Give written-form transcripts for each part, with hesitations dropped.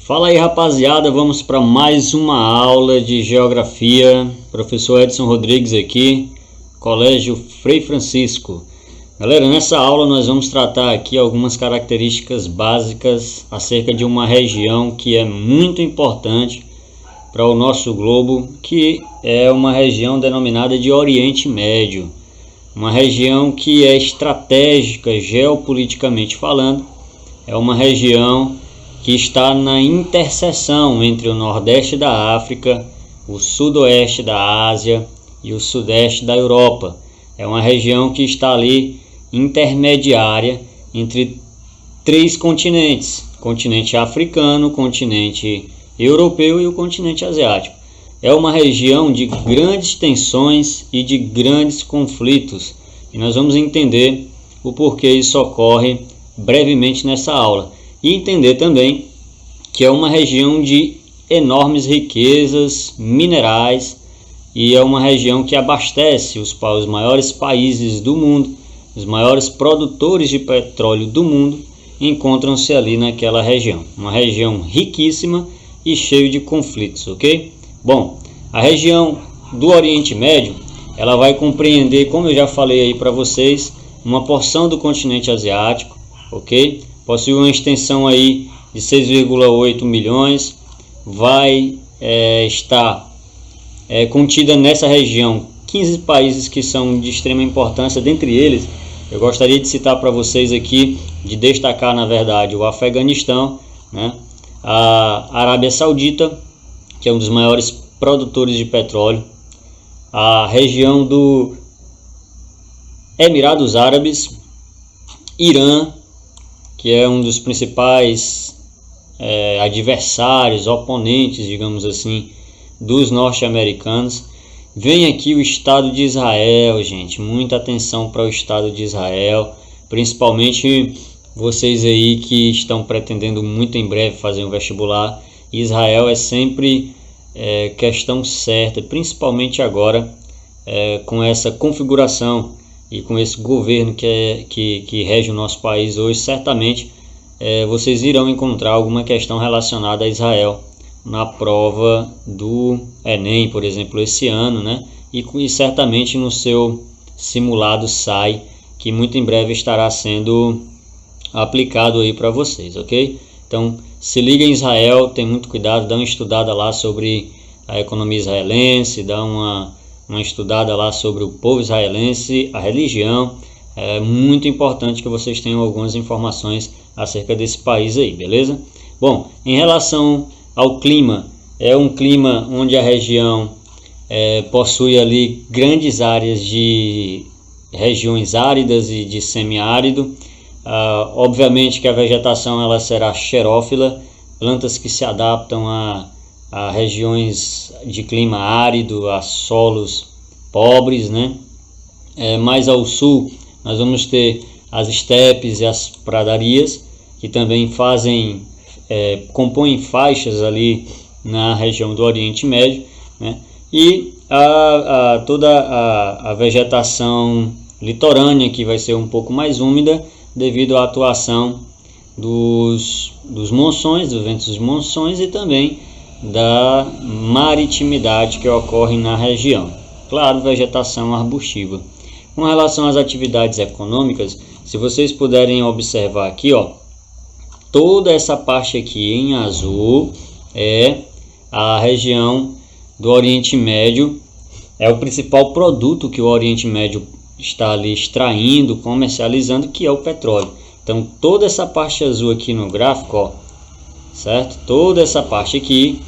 Fala aí, rapaziada, vamos para mais uma aula de geografia. Professor Edson Rodrigues aqui, Colégio Frei Francisco. Galera, nessa aula nós vamos tratar aqui algumas características básicas acerca de uma região que é muito importante para o nosso globo, que é uma região denominada de Oriente Médio. Uma região que é estratégica geopoliticamente falando, é uma região que está na interseção entre o Nordeste da África, o Sudoeste da Ásia e o Sudeste da Europa. É uma região que está ali intermediária entre três continentes: continente africano, continente europeu e o continente asiático. É uma região de grandes tensões e de grandes conflitos, e nós vamos entender o porquê isso ocorre brevemente nessa aula. E entender também que é uma região de enormes riquezas minerais e é uma região que abastece os maiores países do mundo, os maiores produtores de petróleo do mundo encontram-se ali naquela região. Uma região riquíssima e cheia de conflitos, ok? Bom, a região do Oriente Médio, ela vai compreender, como eu já falei aí para vocês, uma porção do continente asiático, ok? Possui uma extensão aí de 6,8 milhões, vai estar contida nessa região 15 países que são de extrema importância. Dentre eles, eu gostaria de citar para vocês aqui, de destacar na verdade o Afeganistão, né? A Arábia Saudita, que é um dos maiores produtores de petróleo, a região do Emirados Árabes, Irã, que é um dos principais adversários, oponentes, digamos assim, dos norte-americanos. Vem aqui o Estado de Israel, gente, muita atenção para o Estado de Israel, principalmente vocês aí que estão pretendendo muito em breve fazer um vestibular. Israel é sempre questão certa, principalmente agora com essa configuração e com esse governo que rege o nosso país hoje. Certamente vocês irão encontrar alguma questão relacionada a Israel na prova do Enem, por exemplo, esse ano, né? E certamente no seu simulado SAI, que muito em breve estará sendo aplicado aí para vocês, ok? Então, se liga em Israel, tem muito cuidado, dá uma estudada lá sobre a economia israelense, dá uma estudada lá sobre o povo israelense, a religião. É muito importante que vocês tenham algumas informações acerca desse país aí, beleza? Bom, em relação ao clima, é um clima onde a região possui ali grandes áreas de regiões áridas e de semiárido. Obviamente que a vegetação ela será xerófila, plantas que se adaptam a regiões de clima árido, a solos pobres, né? Mais ao sul nós vamos ter as estepes e as pradarias, que também compõem faixas ali na região do Oriente Médio, né? E toda a vegetação litorânea, que vai ser um pouco mais úmida devido à atuação dos monções, dos ventos de monções e também da maritimidade que ocorre na região. Claro, vegetação arbustiva. Com relação às atividades econômicas, se vocês puderem observar aqui, ó, toda essa parte aqui em azul é a região do Oriente Médio, é o principal produto que o Oriente Médio está ali extraindo, comercializando, que é o petróleo. Então toda essa parte azul aqui no gráfico, ó, certo? Toda essa parte aqui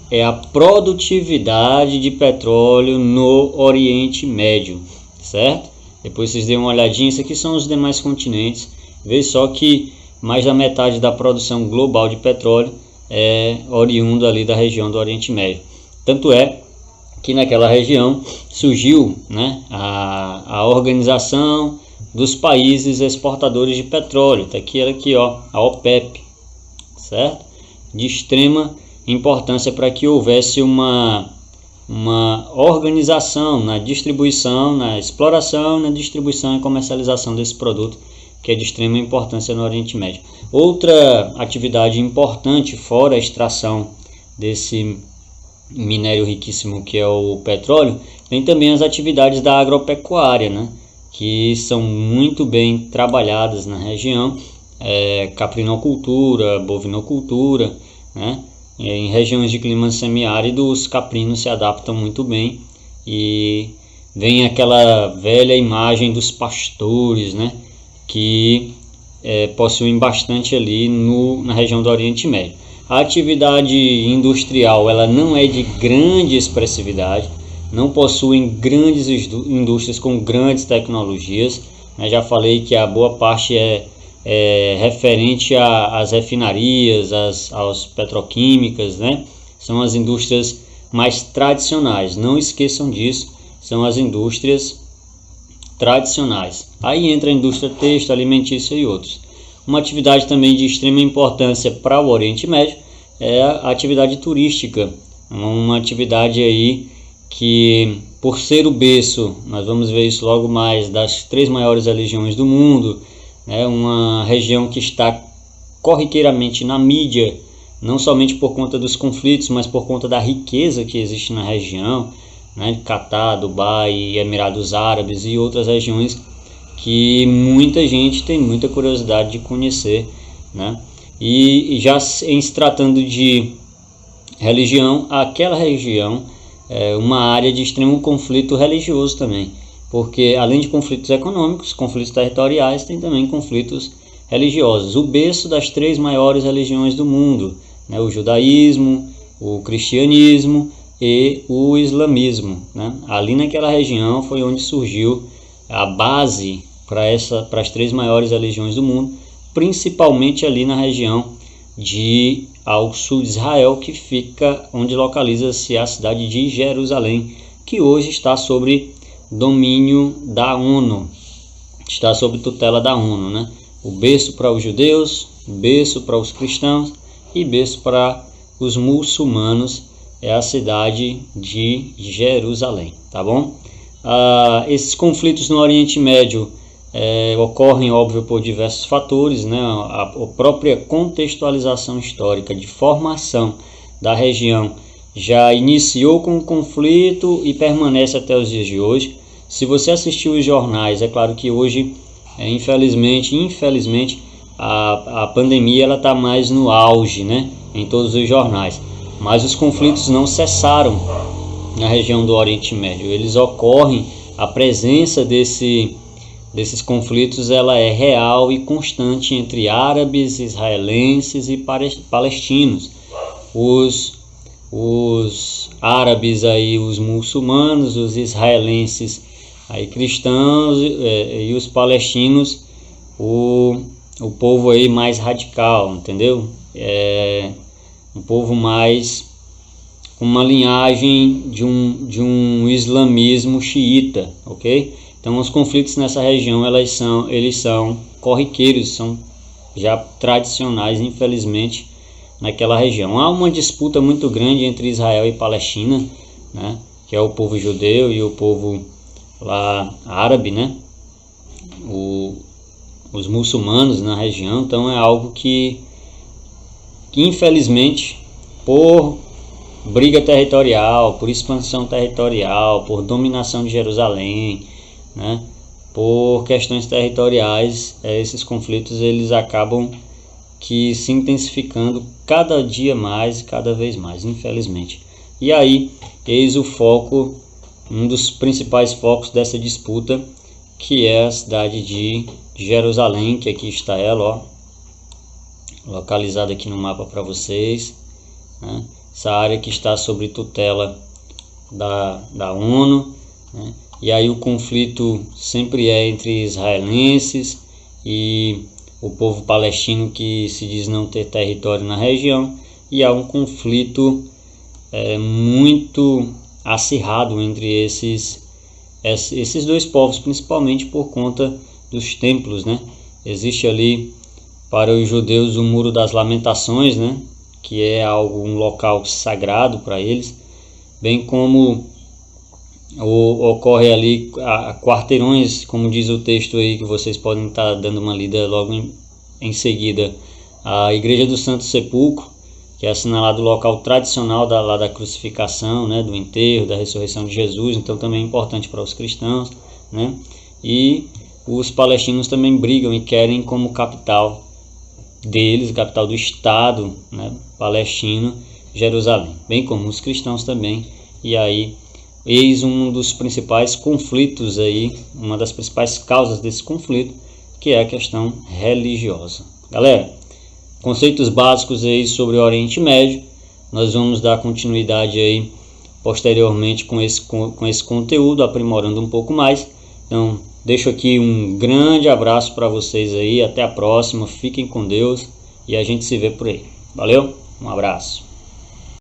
é a produtividade de petróleo no Oriente Médio, certo? Depois vocês dêem uma olhadinha, isso aqui são os demais continentes. Veja só que mais da metade da produção global de petróleo é oriundo ali da região do Oriente Médio. Tanto é que naquela região surgiu, né, a organização dos países exportadores de petróleo. Tá aqui, ó, a OPEP, certo? De extrema importância para que houvesse uma organização na distribuição, na exploração, na distribuição e comercialização desse produto que é de extrema importância no Oriente Médio. Outra atividade importante, fora a extração desse minério riquíssimo que é o petróleo, tem também as atividades da agropecuária, né? Que são muito bem trabalhadas na região, caprinocultura, bovinocultura, né? Em regiões de clima semiárido, os caprinos se adaptam muito bem e vem aquela velha imagem dos pastores, né? Que possuem bastante ali na região do Oriente Médio. A atividade industrial ela não é de grande expressividade, não possuem grandes indústrias com grandes tecnologias. Já falei que a boa parte é referente às refinarias, às petroquímicas, né? São as indústrias mais tradicionais, não esqueçam disso, são as indústrias tradicionais. Aí entra a indústria têxtil, alimentícia e outros. Uma atividade também de extrema importância para o Oriente Médio é a atividade turística, uma atividade aí que, por ser o berço, nós vamos ver isso logo mais, das 3 maiores religiões do mundo, é uma região que está corriqueiramente na mídia, não somente por conta dos conflitos, mas por conta da riqueza que existe na região, né, Catar, Dubai, Emirados Árabes e outras regiões que muita gente tem muita curiosidade de conhecer, né? E já em se tratando de religião, aquela região é uma área de extremo conflito religioso também, porque além de conflitos econômicos, conflitos territoriais, tem também conflitos religiosos. O berço das 3 maiores religiões do mundo, né? O judaísmo, o cristianismo e o islamismo, né? Ali naquela região foi onde surgiu a base para as 3 maiores religiões do mundo, principalmente ali na região ao sul de Israel, que fica onde localiza-se a cidade de Jerusalém, que hoje está sob domínio da ONU, está sob tutela da ONU, né? O berço para os judeus, berço para os cristãos e berço para os muçulmanos é a cidade de Jerusalém, tá bom? Esses conflitos no Oriente Médio ocorrem, óbvio, por diversos fatores, né? A própria contextualização histórica de formação da região já iniciou com o conflito e permanece até os dias de hoje. Se você assistiu os jornais, é claro que hoje, infelizmente, a pandemia ela está mais no auge, né? Em todos os jornais, mas os conflitos não cessaram na região do Oriente Médio. Eles ocorrem, a presença desses conflitos ela é real e constante entre árabes, israelenses e palestinos. Os árabes aí, os muçulmanos, os israelenses aí cristãos e os palestinos, o povo aí mais radical, entendeu? Um povo mais com uma linhagem de um islamismo xiita, ok? Então os conflitos nessa região eles são corriqueiros, são já tradicionais, infelizmente, naquela região. Há uma disputa muito grande entre Israel e Palestina, né? Que é o povo judeu e o povo lá árabe, né? Os muçulmanos na região. Então é algo que infelizmente, por briga territorial, por expansão territorial, por dominação de Jerusalém, né? Por questões territoriais, esses conflitos eles acabam que se intensificando cada dia mais, cada vez mais, infelizmente. E aí, eis o foco, um dos principais focos dessa disputa, que é a cidade de Jerusalém, que aqui está ela, ó, localizada aqui no mapa para vocês, né? Essa área que está sob tutela da ONU, né? E aí o conflito sempre é entre israelenses e o povo palestino, que se diz não ter território na região, e há um conflito muito acirrado entre esses dois povos, principalmente por conta dos templos, né? Existe ali para os judeus o Muro das Lamentações, né? Que é um local sagrado para eles, bem como ocorre ali a quarteirões, como diz o texto aí, que vocês podem estar dando uma lida logo em seguida. A Igreja do Santo Sepulcro, que é assinalado o local tradicional lá da crucificação, né, do enterro, da ressurreição de Jesus, então também é importante para os cristãos, né? E os palestinos também brigam e querem como capital deles, capital do Estado, né, palestino, Jerusalém, bem como os cristãos também. E aí, eis um dos principais conflitos aí, uma das principais causas desse conflito, que é a questão religiosa. Galera, conceitos básicos aí sobre o Oriente Médio, nós vamos dar continuidade aí posteriormente com esse conteúdo, aprimorando um pouco mais. Então, deixo aqui um grande abraço para vocês aí, até a próxima, fiquem com Deus e a gente se vê por aí. Valeu, um abraço.